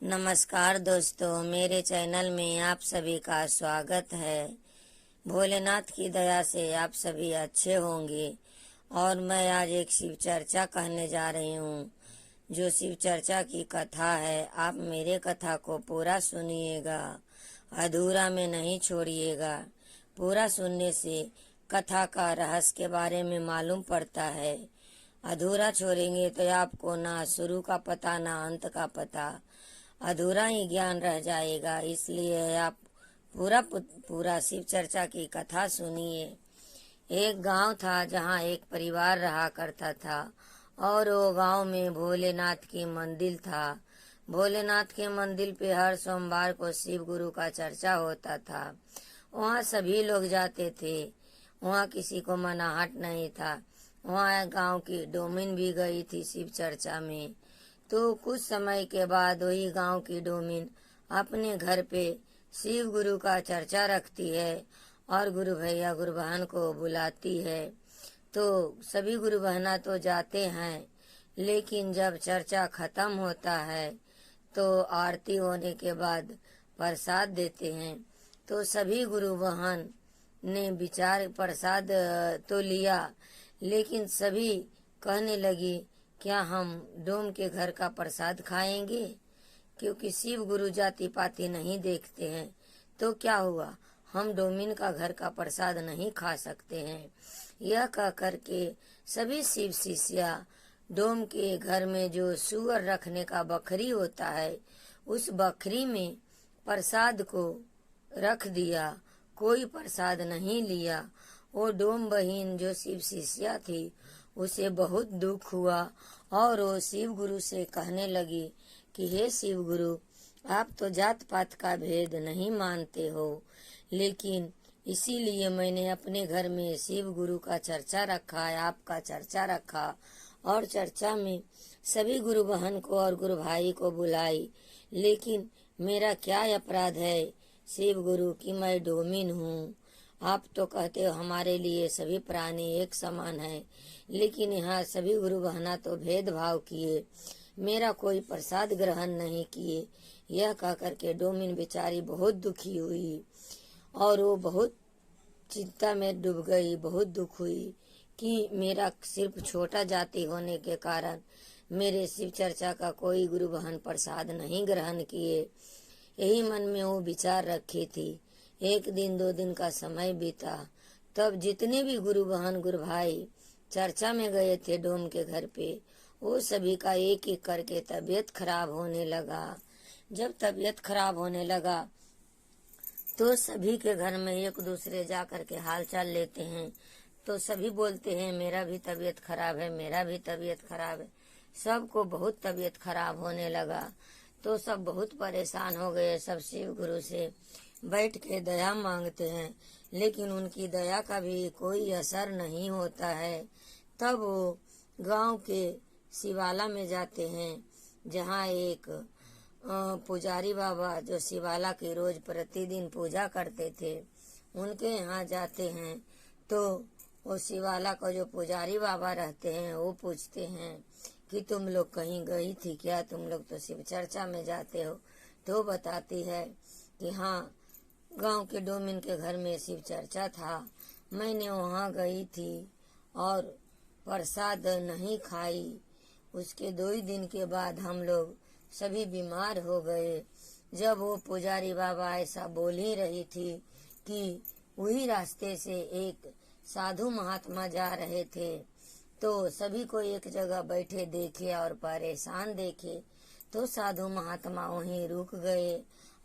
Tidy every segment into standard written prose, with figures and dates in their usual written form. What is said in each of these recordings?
नमस्कार दोस्तों, मेरे चैनल में आप सभी का स्वागत है। भोलेनाथ की दया से आप सभी अच्छे होंगे और मैं आज एक शिव चर्चा कहने जा रही हूँ। जो शिव चर्चा की कथा है, आप मेरे कथा को पूरा सुनिएगा, अधूरा में नहीं छोड़िएगा। पूरा सुनने से कथा का रहस्य के बारे में मालूम पड़ता है। अधूरा छोड़ेंगे तो आपको ना शुरू का पता ना अंत का पता, अधूरा ही ज्ञान रह जाएगा। इसलिए आप पूरा शिव चर्चा की कथा सुनिए। एक गांव था जहां एक परिवार रहा करता था और वो गांव में भोलेनाथ की मंदिर था। भोलेनाथ के मंदिर पे हर सोमवार को शिव गुरु का चर्चा होता था। वहाँ सभी लोग जाते थे, वहाँ किसी को मनाहट नहीं था। वहाँ गांव की डोमिन भी गई थी शिव चर्चा में। तो कुछ समय के बाद वही गांव की डोमिन अपने घर पे शिव गुरु का चर्चा रखती है और गुरु भैया गुरु बहन को बुलाती है। तो सभी गुरु बहना तो जाते हैं, लेकिन जब चर्चा खत्म होता है तो आरती होने के बाद प्रसाद देते हैं। तो सभी गुरु बहन ने विचार प्रसाद तो लिया, लेकिन सभी कहने लगी, क्या हम डोम के घर का प्रसाद खाएंगे? क्योंकि शिव गुरु जाति पाति नहीं देखते हैं। तो क्या हुआ, हम डोमिन का घर का प्रसाद नहीं खा सकते हैं? यह कह करके सभी शिव शिष्या डोम के घर में जो सुअर रखने का बकरी होता है, उस बकरी में प्रसाद को रख दिया। कोई प्रसाद नहीं लिया। वो डोम बहिन जो शिव शिष्या थी, उसे बहुत दुख हुआ और वो शिव गुरु से कहने लगी कि हे शिव गुरु, आप तो जात पात का भेद नहीं मानते हो, लेकिन इसीलिए मैंने अपने घर में शिव गुरु का चर्चा रखा है, आपका चर्चा रखा और चर्चा में सभी गुरु बहन को और गुरु भाई को बुलाई। लेकिन मेरा क्या अपराध है शिव गुरु कि मैं डोमिन हूँ? आप तो कहते हो हमारे लिए सभी प्राणी एक समान है, लेकिन यहाँ सभी गुरु बहना तो भेदभाव किए, मेरा कोई प्रसाद ग्रहण नहीं किए। यह कह करके डोमिन बेचारी बहुत दुखी हुई और वो बहुत चिंता में डूब गई, बहुत दुख हुई कि मेरा सिर्फ छोटा जाति होने के कारण मेरे शिव चर्चा का कोई गुरु बहन प्रसाद नहीं ग्रहण किए। यही मन में वो विचार रखी थी। एक दिन दो दिन का समय बीता, तब जितने भी गुरु बहन गुरु भाई चर्चा में गए थे डोम के घर पे, वो सभी का एक एक करके तबीयत खराब होने लगा। जब तबीयत खराब होने लगा तो सभी के घर में एक दूसरे जा कर के हाल चाल लेते हैं। तो सभी बोलते हैं मेरा भी तबीयत खराब है, मेरा भी तबीयत खराब है। सबको बहुत तबीयत खराब होने लगा। तो सब बहुत परेशान हो गए। सब शिव गुरु से बैठ के दया मांगते हैं, लेकिन उनकी दया का भी कोई असर नहीं होता है। तब वो गांव के शिवाला में जाते हैं, जहाँ एक पुजारी बाबा जो शिवाला की रोज प्रतिदिन पूजा करते थे, उनके यहाँ जाते हैं। तो वो शिवाला का जो पुजारी बाबा रहते हैं, वो पूछते हैं कि तुम लोग कहीं गई थी क्या? तुम लोग तो शिव चर्चा में जाते हो। तो बताती है कि हाँ, गांव के डोमिन के घर में शिव चर्चा था, मैंने वहाँ गई थी और प्रसाद नहीं खाई। उसके 2 ही दिन के बाद हम लोग सभी बीमार हो गए। जब वो पुजारी बाबा ऐसा बोल ही रही थी कि वही रास्ते से एक साधु महात्मा जा रहे थे। तो सभी को एक जगह बैठे देखे और परेशान देखे। तो साधु महात्मा वहीं रुक गए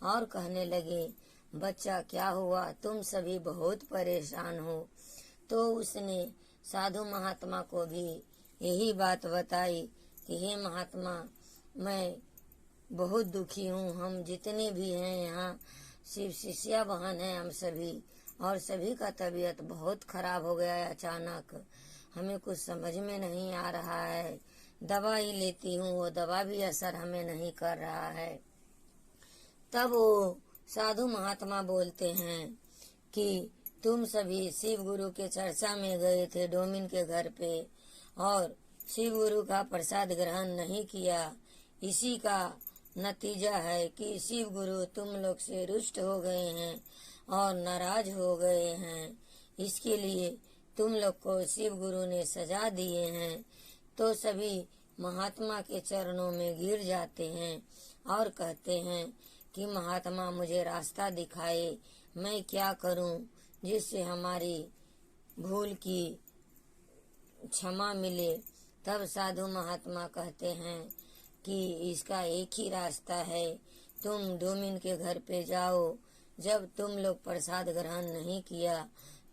और कहने लगे, बच्चा क्या हुआ, तुम सभी बहुत परेशान हो। तो उसने साधु महात्मा को भी यही बात बताई कि हे महात्मा, मैं बहुत दुखी हूँ। हम जितने भी हैं यहाँ शिव शिष्या बहन हैं हम सभी, और सभी का तबीयत बहुत खराब हो गया है अचानक। हमें कुछ समझ में नहीं आ रहा है। दवा ही लेती हूँ, वो दवा भी असर हमें नहीं कर रहा है। तब वो साधु महात्मा बोलते हैं कि तुम सभी शिव गुरु के चर्चा में गए थे डोमिन के घर पे और शिव गुरु का प्रसाद ग्रहण नहीं किया, इसी का नतीजा है कि शिव गुरु तुम लोग से रुष्ट हो गए हैं और नाराज हो गए हैं। इसके लिए तुम लोग को शिव गुरु ने सजा दिए हैं। तो सभी महात्मा के चरणों में गिर जाते हैं और कहते हैं कि महात्मा मुझे रास्ता दिखाए, मैं क्या करूं जिससे हमारी भूल की क्षमा मिले। तब साधु महात्मा कहते हैं कि इसका एक ही रास्ता है, तुम डोमिन के घर पे जाओ। जब तुम लोग प्रसाद ग्रहण नहीं किया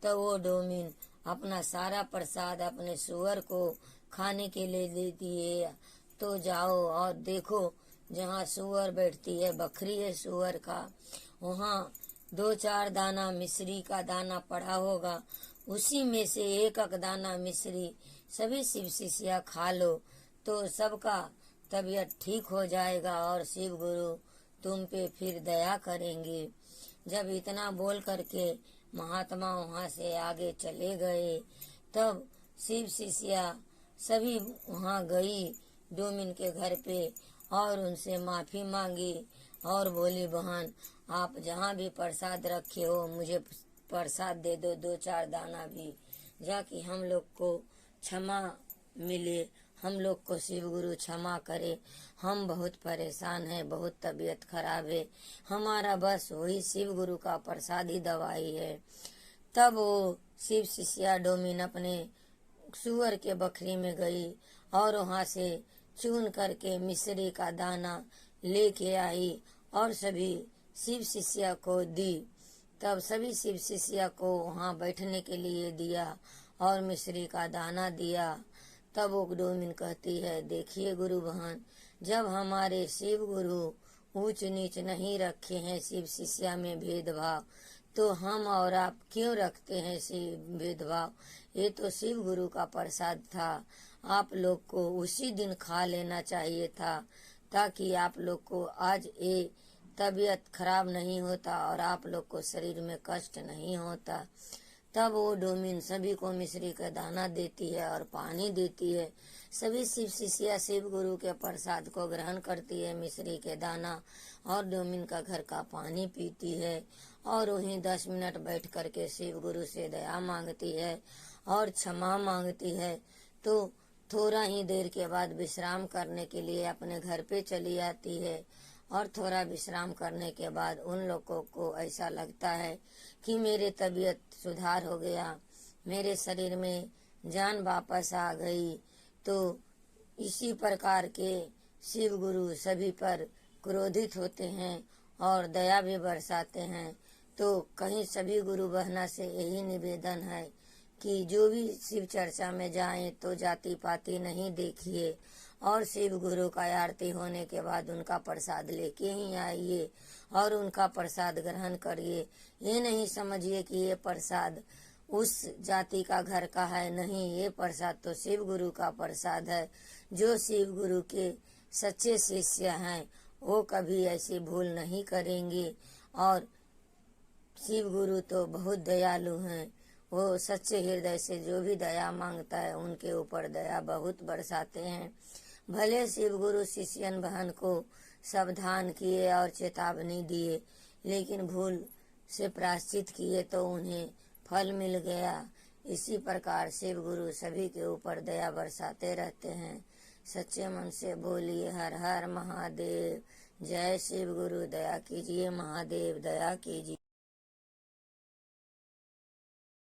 तो वो डोमिन अपना सारा प्रसाद अपने सुअर को खाने के लिए दे दिए। तो जाओ और देखो, जहाँ सुअर बैठती है, बकरी है सुअर का, वहाँ 2-4 दाना मिश्री का दाना पड़ा होगा। उसी में से एक दाना मिश्री सभी शिव शिष्या खा लो तो सबका तबीयत ठीक हो जाएगा और शिव गुरु तुम पे फिर दया करेंगे। जब इतना बोल करके महात्मा वहाँ से आगे चले गए, तब शिव शिष्या सभी वहाँ गई डोमिन के घर पे और उनसे माफी मांगी और बोली, बहन आप जहाँ भी प्रसाद रखे हो मुझे प्रसाद दे दो, 2-4 दाना भी, जाकि हम लोग को क्षमा मिले, हम लोग को शिव गुरु क्षमा करे। हम बहुत परेशान हैं, बहुत तबीयत खराब है, हमारा बस वही शिव गुरु का प्रसाद ही दवाई है। तब वो शिव शिष्या डोमिन अपने सुअर के बकरी में गई और वहाँ से चुन करके मिश्री का दाना लेके आई और सभी शिव शिष्या को दी। तब सभी शिव शिष्या को वहाँ बैठने के लिए दिया और मिश्री का दाना दिया। तब वो डोमिन कहती है, देखिए गुरु बहन, जब हमारे शिव गुरु ऊंच नीच नहीं रखे हैं शिव शिष्या में भेदभाव, तो हम और आप क्यों रखते हैं शिव भेदभाव। ये तो शिव गुरु का प्रसाद था, आप लोग को उसी दिन खा लेना चाहिए था ताकि आप लोग को आज ये तबीयत खराब नहीं होता और आप लोग को शरीर में कष्ट नहीं होता। तब वो डोमिन सभी को मिश्री का दाना देती है और पानी देती है। सभी शिव शिष्या शिव गुरु के प्रसाद को ग्रहण करती है, मिश्री के दाना और डोमिन का घर का पानी पीती है और वहीं 10 मिनट बैठ करके शिव गुरु से दया मांगती है और क्षमा मांगती है। तो थोड़ा ही देर के बाद विश्राम करने के लिए अपने घर पे चली आती है और थोड़ा विश्राम करने के बाद उन लोगों को ऐसा लगता है कि मेरे तबीयत सुधार हो गया, मेरे शरीर में जान वापस आ गई। तो इसी प्रकार के शिव गुरु सभी पर क्रोधित होते हैं और दया भी बरसाते हैं। तो कहीं सभी गुरु बहना से यही निवेदन है कि जो भी शिव चर्चा में जाएं तो जाति पाति नहीं देखिए और शिव गुरु का आरती होने के बाद उनका प्रसाद लेके ही आइए और उनका प्रसाद ग्रहण करिए। ये नहीं समझिए कि ये प्रसाद उस जाति का घर का है, नहीं, ये प्रसाद तो शिव गुरु का प्रसाद है। जो शिव गुरु के सच्चे शिष्य हैं वो कभी ऐसी भूल नहीं करेंगे और शिव गुरु तो बहुत दयालु हैं। वो सच्चे हृदय से जो भी दया मांगता है उनके ऊपर दया बहुत बरसाते हैं। भले शिव गुरु शिष्यन बहन को सावधान किए और चेतावनी दिए, लेकिन भूल से प्रायश्चित किए तो उन्हें फल मिल गया। इसी प्रकार शिव गुरु सभी के ऊपर दया बरसाते रहते हैं। सच्चे मन से बोलिए हर हर महादेव, जय शिव गुरु, दया कीजिए महादेव, दया कीजिए।